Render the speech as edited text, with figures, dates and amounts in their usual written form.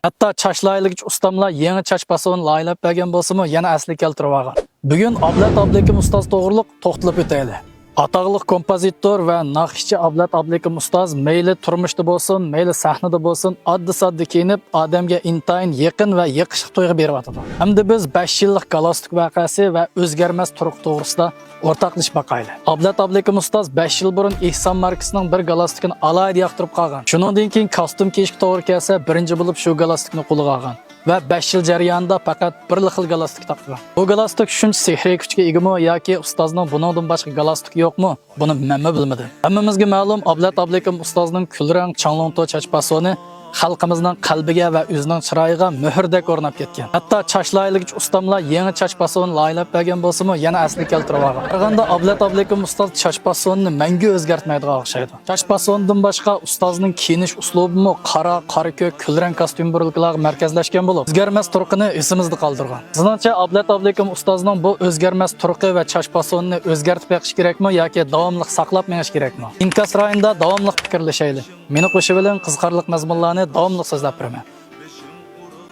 Hatto chashlayligich ustamlar yangi chash pasoni laylab bergan bo'lsa-mu, yana asli keltirib olgan. Bugun Ablat Ablekim ustoz to'g'riliq to'xtalib o'taylik. Ataqlıq kompozitor va naqshchi Ablat Ablekim ustoz meyli turmushda bo'lsin, meyli sahnada bo'lsin, oddi-soddi kiyinib, odamga intayin yaqin va yiqishli to'yga beryapti. Hamda biz 5 yillik galostik voqeasi va o'zgarmas turuq to'g'risida o'rtaqlashib baqayli. Ablat Ablekim ustoz 5 yil burun Ihson markasining bir galostikini alayda yoqtirib qolgan. Shuningdan keyin kostyum kiyishga to'g'ri kelsa, birinchi bo'lib shu galostikni qo'lga olgan. Ve 5 yil jarayonida faqat bir xil galostik taqgan. Bu galostik shuncha sehriy kuchga egami yoki ustozning buningdan boshqa galostik yo'qmi? Buni men bilmadim. Hammamizga ma'lum, Ablat Ablekim ustozning kulrang changlonto chash pasoni xalqimizning qalbiga va o'zining chiroyiga muhrdek o'rnab ketgan. Hatto chashlayligich ustamlar yangi chash pasoni laylab bergan bo'lsa-mu, yana asli keltirib olgan. Qaraganda Ablat Ablekim ustoz chash pasonini mangu o'zgartmaydigan o'xshaydi. Chash pasonidan boshqa ustozning kiyinish uslubimi qora ko'k kulrang kostyum burilqilarga markazlashgan bo'lib, o'zgarmas turqini esimizda qoldirgan. Sizningcha Ablat Ablekim ustozning bu o'zgarmas turqi va chash pasonini o'zgartib beqish kerakmi yoki davomli saqlab menish kerakmi? Inkas rayonida davomli fikrlashaylik. Meni qo'shib bilan qiziqarli mazmunlarni davomli so'zlab beraman.